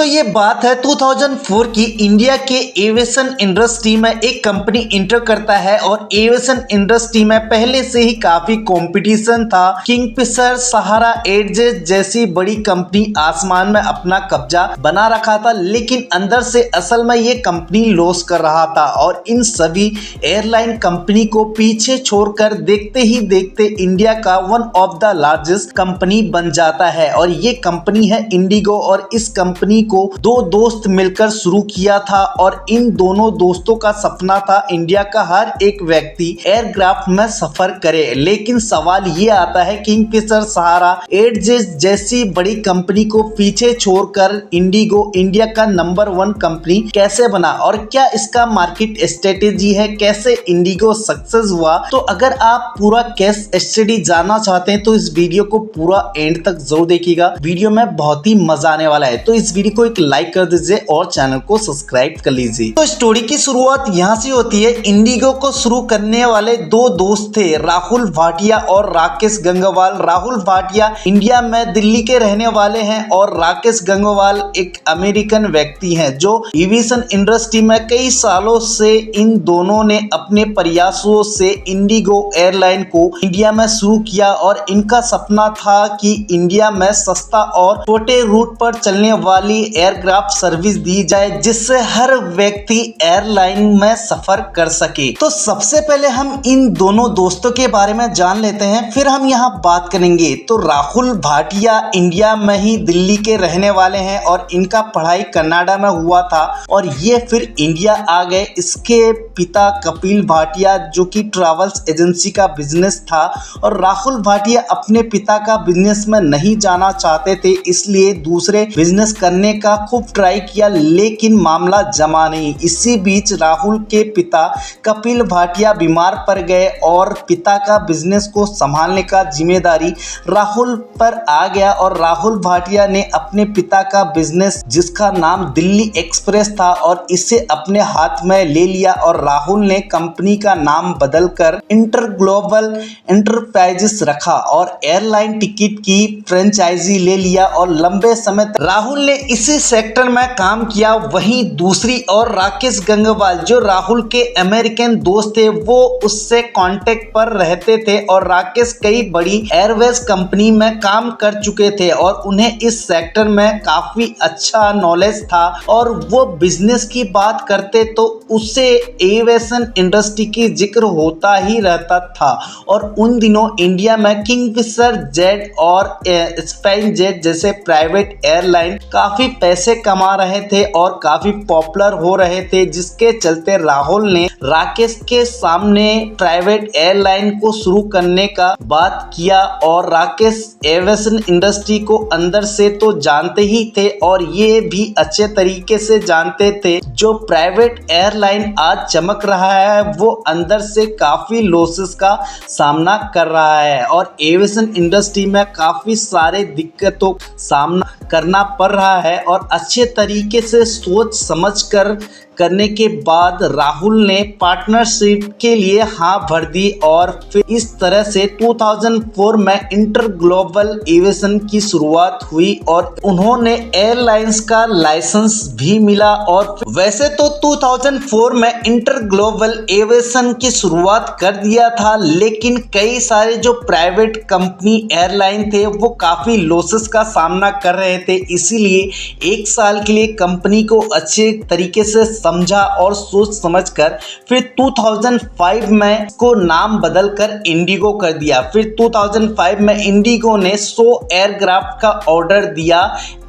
दोस्तों ये बात है 2004 की। इंडिया के एविएशन इंडस्ट्री में एक कंपनी इंटर करता है और एविएशन इंडस्ट्री में पहले से ही काफी कंपटीशन था। किंगफिशर, सहारा एयरजेट जैसी बड़ी कंपनी आसमान में अपना कब्जा बना रखा था, लेकिन अंदर से असल में ये कंपनी लॉस कर रहा था और इन सभी एयरलाइन कंपनी को पीछे छोड़कर देखते ही देखते इंडिया का one of the largest company बन जाता है और ये कंपनी है इंडिगो। और इस कंपनी को दो दोस्त मिलकर शुरू किया था और इन दोनों दोस्तों का सपना था इंडिया का हर एक व्यक्ति एयरक्राफ्ट में सफर करे। लेकिन सवाल ये आता है किंगफिशर, सहारा एयरजेट जैसी बड़ी कंपनी को पीछे छोड़कर इंडिगो इंडिया का नंबर 1 कंपनी कैसे बना और क्या इसका मार्केट स्ट्रेटेजी है, कैसे इंडिगो सक्सेस हुआ। तो अगर आप पूरा केस स्टडी जानना चाहते हैं तो इस वीडियो को पूरा एंड तक जरूर देखिएगा। वीडियो में बहुत ही मजा आने वाला है, तो इस वीडियो को एक लाइक कर दीजिए और चैनल को सब्सक्राइब कर लीजिए। तो स्टोरी की शुरुआत यहाँ से होती है। इंडिगो को शुरू करने वाले दो दोस्त थे, राहुल भाटिया और राकेश गंगवाल। राहुल भाटिया इंडिया में दिल्ली के रहने वाले हैं और राकेश गंगवाल एक अमेरिकन व्यक्ति हैं जो एविएशन इंडस्ट्री में कई सालों से इन दोनों ने अपने प्रयासों से इंडिगो एयरलाइन को इंडिया में शुरू किया और इनका सपना था कि इंडिया में सस्ता और छोटे रूट पर चलने वाली एयरक्राफ्ट सर्विस दी जाए जिससे हर व्यक्ति एयरलाइन में सफर कर सके। तो सबसे पहले हम इन दोनों दोस्तों के बारे में जान लेते हैं, फिर हम यहाँ बात करेंगे। तो राहुल भाटिया इंडिया में ही दिल्ली के रहने वाले हैं और इनका पढ़ाई कनाडा में हुआ था और ये फिर इंडिया आ गए। इसके पिता कपिल भाटिया जो कि ट्रैवल्स एजेंसी का बिजनेस था और राहुल भाटिया अपने पिता का बिजनेस में नहीं जाना चाहते थे, इसलिए दूसरे बिजनेस करने का खूब ट्राई किया लेकिन मामला जमा नहीं। इसी बीच राहुल के पिता कपिल भाटिया बीमार पड़ गए और पिता का बिजनेस को संभालने का जिम्मेदारी राहुल पर आ गया और राहुल भाटिया ने अपने पिता का बिजनेस जिसका नाम दिल्ली एक्सप्रेस था और इसे अपने हाथ में ले लिया और राहुल ने कंपनी का नाम बदलकर इंटर ग्लोबल एंटरप्राइजेस रखा और एयरलाइन टिकट की फ्रेंचाइजी ले लिया और लंबे समय तक राहुल ने इसी सेक्टर में काम किया। वहीं दूसरी ओर राकेश गंगवाल जो राहुल के अमेरिकन दोस्त थे वो उससे कांटेक्ट पर रहते थे और राकेश कई बड़ी एयरवेज कंपनी में काम कर चुके थे और उन्हें इस सेक्टर में काफी अच्छा नॉलेज था और वो बिजनेस की बात करते तो उससे एविएशन इंडस्ट्री की जिक्र होता ही रहता था। और उन दिनों इंडिया में किंगफिशर जेट और स्पाइस जेट जैसे प्राइवेट एयरलाइन काफी पैसे कमा रहे थे और काफी पॉपुलर हो रहे थे, जिसके चलते राहुल ने राकेश के सामने प्राइवेट एयरलाइन को शुरू करने का बात किया और राकेश एविएशन इंडस्ट्री को अंदर से तो जानते ही थे और ये भी अच्छे तरीके से जानते थे जो प्राइवेट एयरलाइन आज चमक रहा है वो अंदर से काफी लॉसेस का सामना कर रहा है और एविएशन इंडस्ट्री में काफी सारे दिक्कतों का सामना करना पड़ रहा है और अच्छे तरीके से सोच समझ कर करने के बाद राहुल ने पार्टनरशिप के लिए हाँ भर दी और फिर इस तरह से 2004 में इंटर ग्लोबल एविएशन की शुरुआत हुई और उन्होंने एयरलाइंस का लाइसेंस भी मिला। और वैसे तो 2004 में इंटर ग्लोबल एविएशन की शुरुआत कर दिया था, लेकिन कई सारे जो प्राइवेट कंपनी एयरलाइन थे वो काफी लॉसेस का सामना कर रहे थे, इसीलिए एक साल के लिए कंपनी को अच्छे तरीके से समझा और सोच समझकर फिर 2005 में इसको नाम बदलकर इंडिगो कर दिया। फिर 2005 में इंडिगो ने 100 एयरक्राफ्ट का ऑर्डर दिया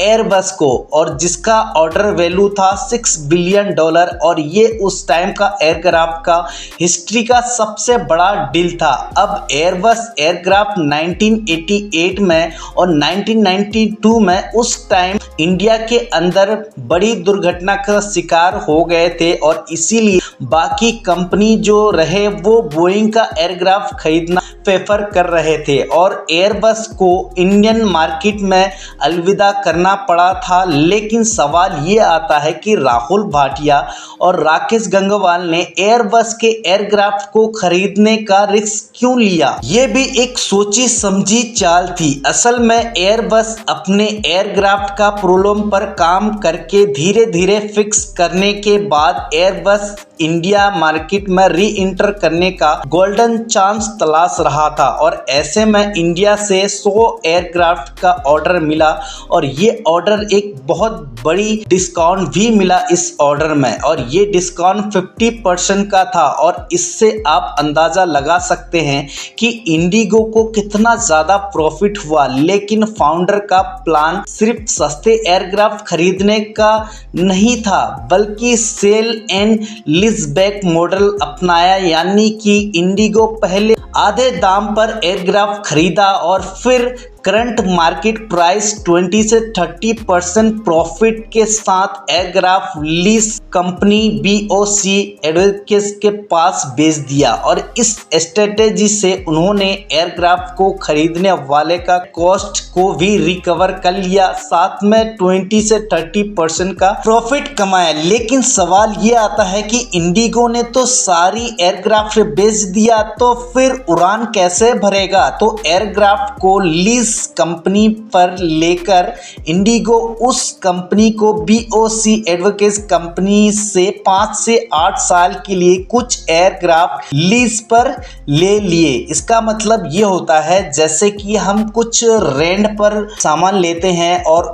एयरबस को और जिसका ऑर्डर वैल्यू था $6 बिलियन और ये उस टाइम का एयरक्राफ्ट का हिस्ट्री का सबसे बड़ा डील था। अब एयरबस एयरक्राफ्ट 1988 में और 1992 में उस टाइम इंडिया के अंदर बड़ी दुर्घटना का शिकार हो हो गए थे और इसीलिए बाकी कंपनी जो रहे वो बोइंग का एयरक्राफ्ट खरीदना प्रेफर कर रहे थे और एयरबस को इंडियन मार्केट में अलविदा करना पड़ा था। लेकिन सवाल ये आता है कि राहुल भाटिया और राकेश गंगवाल ने एयरबस के एयरक्राफ्ट को खरीदने का रिस्क क्यों लिया? ये भी एक सोची समझी चाल थी। असल में एयरबस अपने एयरक्राफ्ट का प्रॉब्लम पर काम करके धीरे धीरे फिक्स करने के बाद एयरबस इंडिया मार्केट में री इंटर करने का गोल्डन चांस तलाश रहा था और ऐसे में इंडिया से 100 एयरक्राफ्ट का ऑर्डर मिला और ये ऑर्डर एक बहुत बड़ी डिस्काउंट भी मिला इस ऑर्डर में और ये डिस्काउंट 50% का था और इससे आप अंदाजा लगा सकते हैं कि इंडिगो को कितना ज़्यादा प्रॉफिट हुआ। लेकिन फाउंडर का प्लान सिर्फ सस्ते एयरक्राफ्ट खरीदने का नहीं था बल्कि सेल एंड लीजबैक मॉडल अपनाया, यानी कि इंडिगो पहले आधे दाम पर एयरक्राफ्ट खरीदा और फिर करंट मार्केट प्राइस 20 से 30% प्रॉफिट के साथ aircraft lease company BOC advocates के पास बेच दिया और इस स्ट्रेटेजी से उन्होंने एयरक्राफ्ट को खरीदने वाले का कॉस्ट को भी रिकवर कर लिया, साथ में 20 से 30% का प्रॉफिट कमाया। लेकिन सवाल ये आता है कि इंडिगो ने तो सारी एयरक्राफ्ट बेच दिया तो फिर उड़ान कैसे भरेगा? तो एयरक्राफ्ट को लीज कंपनी पर लेकर इंडिगो उस कंपनी को BOC एडवोकेट्स कंपनी से 5 से 8 साल के लिए कुछ एयरक्राफ्ट लीज पर ले लिए। इसका मतलब ये होता है जैसे कि हम कुछ रेंट पर सामान लेते हैं और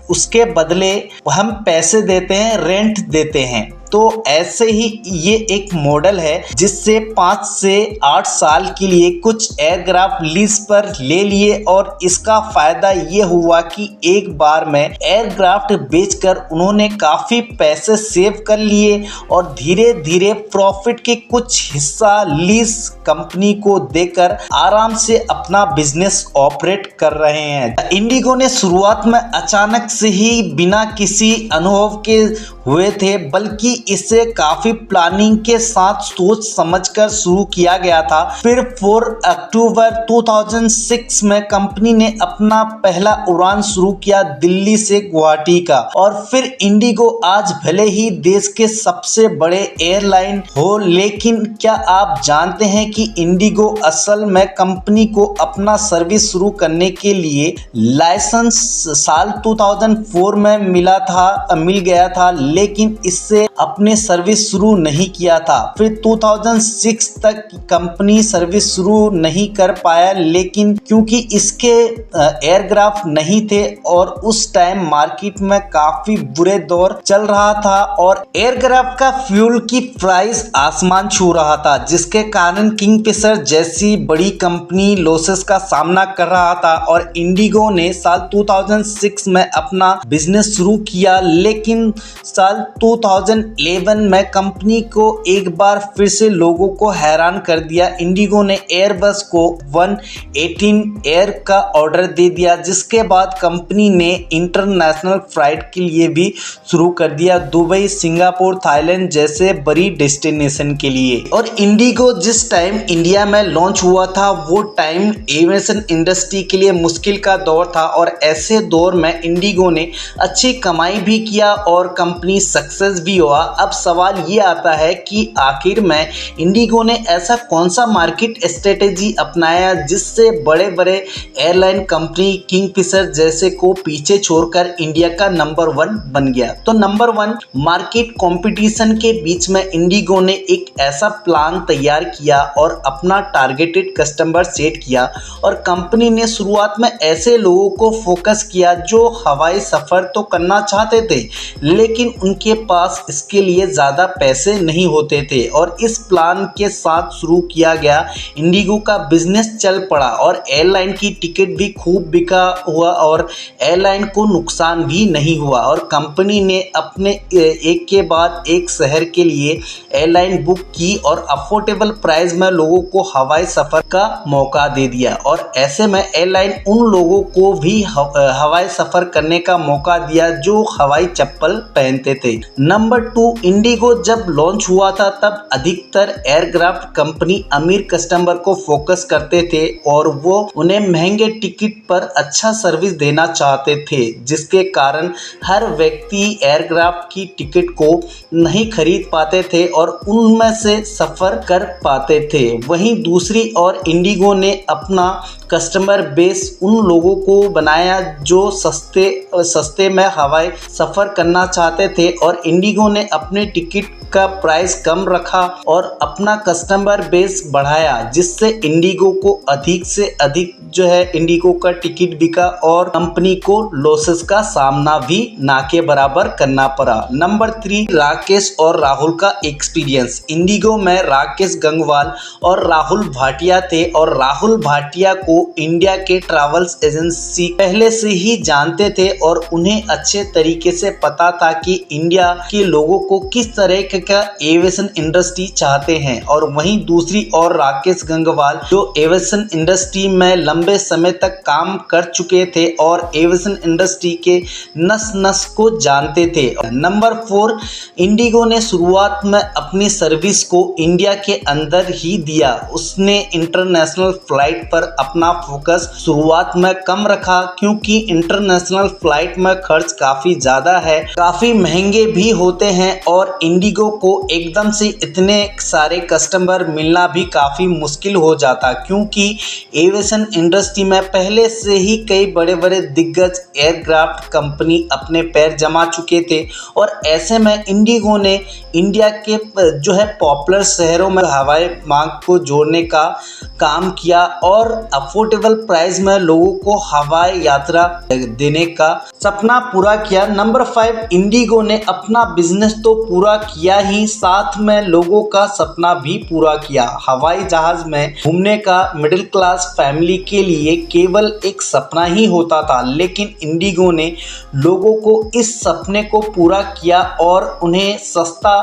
उसके बदले हम पैसे देते हैं, रेंट देते हैं। तो ऐसे ही ये एक मॉडल है जिससे 5 से 8 साल के लिए कुछ एयरक्राफ्ट लीज पर ले लिए और इसका फायदा ये हुआ कि एक बार में एयरक्राफ्ट बेचकर उन्होंने काफ़ी पैसे सेव कर लिए और धीरे धीरे प्रॉफिट के कुछ हिस्सा लीज कंपनी को देकर आराम से अपना बिजनेस ऑपरेट कर रहे हैं। इंडिगो ने शुरुआत में अचानक से ही बिना किसी अनुभव के हुए थे, बल्कि इसे काफी प्लानिंग के साथ सोच समझकर शुरू किया गया था। फिर 4 अक्टूबर 2006 में कंपनी ने अपना पहला उड़ान शुरू किया दिल्ली से गुवाहाटी का और फिर इंडिगो आज भले ही देश के सबसे बड़े एयरलाइन हो, लेकिन क्या आप जानते हैं कि इंडिगो असल में कंपनी को अपना सर्विस शुरू करने के लिए लाइसेंस साल 2004 में मिल गया था, लेकिन इससे अपने सर्विस शुरू नहीं किया था। फिर 2006 तक कंपनी सर्विस शुरू नहीं कर पाया, लेकिन क्योंकि इसके एयरक्राफ्ट नहीं थे और उस टाइम मार्केट में काफी बुरे दौर चल रहा था और एयरक्राफ्ट का फ्यूल की प्राइस आसमान छू रहा था, जिसके कारण किंगफिशर जैसी बड़ी कंपनी लॉसेस का सामना कर रहा था और इंडिगो ने साल 2006 में अपना बिजनेस शुरू किया। लेकिन साल 2011 में कंपनी को एक बार फिर से लोगों को हैरान कर दिया। इंडिगो ने एयरबस को 118 एयर का ऑर्डर दे दिया, जिसके बाद कंपनी ने इंटरनेशनल फ्लाइट के लिए भी शुरू कर दिया, दुबई, सिंगापुर, थाईलैंड जैसे बड़ी डेस्टिनेशन के लिए। और इंडिगो जिस टाइम इंडिया में लॉन्च हुआ था वो टाइम एविएशन इंडस्ट्री के लिए मुश्किल का दौर था और ऐसे दौर में इंडिगो ने अच्छी कमाई भी किया और कंपनी सक्सेस भी हुआ। अब सवाल ये आता है कि आखिर में इंडिगो ने ऐसा कौन सा मार्केट स्ट्रेटेजी अपनाया जिससे बड़े बड़े एयरलाइन कंपनी किंगफिशर जैसे को पीछे छोड़कर इंडिया का नंबर 1 बन गया। तो नंबर 1 मार्केट कंपटीशन के बीच में इंडिगो ने एक ऐसा प्लान तैयार किया और अपना टारगेटेड कस्टमर सेट किया और कंपनी ने शुरुआत में ऐसे लोगों को फोकस किया जो हवाई सफर तो करना चाहते थे, लेकिन उनके पास इसके लिए ज़्यादा पैसे नहीं होते थे और इस प्लान के साथ शुरू किया गया इंडिगो का बिजनेस चल पड़ा और एयरलाइन की टिकट भी खूब बिका हुआ और एयरलाइन को नुकसान भी नहीं हुआ और कंपनी ने अपने एक के बाद एक शहर के लिए एयरलाइन बुक की और अफोर्डेबल प्राइस में लोगों को हवाई सफ़र का मौका दे दिया और ऐसे में एयरलाइन उन लोगों को भी हवाई सफ़र करने का मौका दिया जो हवाई चप्पल पहनते थे। नंबर 2 दोस्तों, इंडिगो जब लॉन्च हुआ था तब अधिकतर एयरक्राफ्ट कंपनी अमीर कस्टमर को फोकस करते थे और वो उन्हें महंगे टिकट पर अच्छा सर्विस देना चाहते थे, जिसके कारण हर व्यक्ति एयरक्राफ्ट की टिकट को नहीं खरीद पाते थे और उनमें से सफ़र कर पाते थे। वहीं दूसरी ओर इंडिगो ने अपना कस्टमर बेस उन लोगों को बनाया जो सस्ते में हवाई सफ़र करना चाहते थे और इंडिगो ने अपने टिकट का प्राइस कम रखा और अपना कस्टमर बेस बढ़ाया, जिससे इंडिगो को अधिक से अधिक इंडिगो का टिकट बिका और कंपनी को लॉसेस का सामना भी ना के बराबर करना पड़ा। नंबर 3, राकेश और राहुल का एक्सपीरियंस। इंडिगो में राकेश गंगवाल और राहुल भाटिया थे और राहुल भाटिया को इंडिया के ट्रैवल्स एजेंसी पहले से ही जानते थे और उन्हें अच्छे तरीके से पता था कि इंडिया के लोगों को किस तरह का एविएशन इंडस्ट्री चाहते हैं। और वहीं दूसरी ओर राकेश गंगवाल जो एविएशन इंडस्ट्री में लंबे समय तक काम कर चुके थे और एविएशन इंडस्ट्री के नस नस को जानते थे। नंबर 4, इंडिगो ने शुरुआत में अपनी सर्विस को इंडिया के अंदर ही दिया। उसने इंटरनेशनल फ्लाइट पर अपना फोकस शुरुआत में कम रखा, क्योंकि इंटरनेशनल फ्लाइट में खर्च काफ़ी ज़्यादा है, काफ़ी महंगे भी होते हैं और इंडिगो को एकदम से इतने सारे कस्टमर मिलना भी काफ़ी मुश्किल हो जाता, क्योंकि एविएशन इंडस्ट्री में पहले से ही कई बड़े बड़े दिग्गज एयरक्राफ्ट कंपनी अपने पैर जमा चुके थे। और ऐसे में इंडिगो ने इंडिया के पॉपुलर शहरों में हवाई मार्ग को जोड़ने का काम किया और अफोर्डेबल प्राइस में लोगों को हवाई यात्रा देने का सपना पूरा किया। नंबर 5, इंडिगो ने अपना बिजनेस तो पूरा किया ही, साथ में लोगों का सपना भी पूरा किया। हवाई जहाज में घूमने का मिडिल क्लास फैमिली के लिए केवल एक सपना ही होता था, लेकिन इंडिगो ने लोगों को इस सपने को पूरा किया और उन्हें सस्ता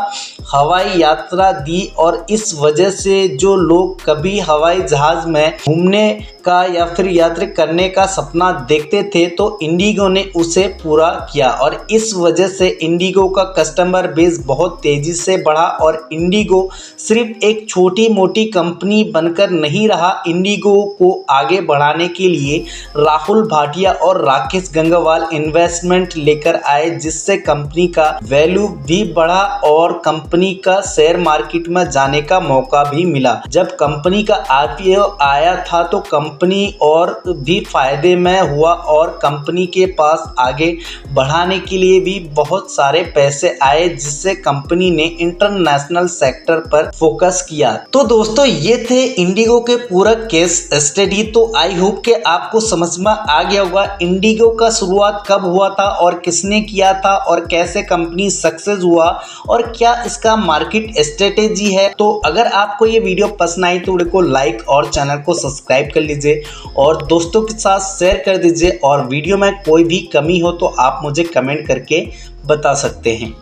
हवाई यात्रा दी और इस वजह से जो लोग कभी हवाई जहाज में घूमने का या फिर यात्रा करने का सपना देखते थे तो इंडिगो ने उसे पूरा किया और इस वजह से इंडिगो का कस्टमर बेस बहुत तेज़ी से बढ़ा और इंडिगो सिर्फ एक छोटी मोटी कंपनी बनकर नहीं रहा। इंडिगो को आगे बढ़ाने के लिए राहुल भाटिया और राकेश गंगवाल इन्वेस्टमेंट लेकर आए, जिससे कंपनी का वैल्यू भी बढ़ा और कंपनी का शेयर मार्केट में जाने का मौका भी मिला। जब कंपनी का IPO आया था तो कंपनी और भी फायदे में हुआ और कंपनी के पास आगे बढ़ाने के लिए भी बहुत सारे पैसे आए, जिससे कंपनी ने इंटरनेशनल सेक्टर पर फोकस किया। तो दोस्तों, ये थे इंडिगो के पूरा केस स्टडी। तो आई होप कि आपको समझ में आ गया होगा इंडिगो का शुरुआत कब हुआ था और किसने किया था और कैसे कंपनी सक्सेस हुआ और क्या इसका मार्केट स्ट्रेटेजी है। तो अगर आपको ये वीडियो पसंद आई तो वीडियो को लाइक और चैनल को सब्सक्राइब कर लीजिए और दोस्तों के साथ शेयर कर दीजिए और वीडियो में कोई भी कमी हो तो आप मुझे कमेंट करके बता सकते हैं।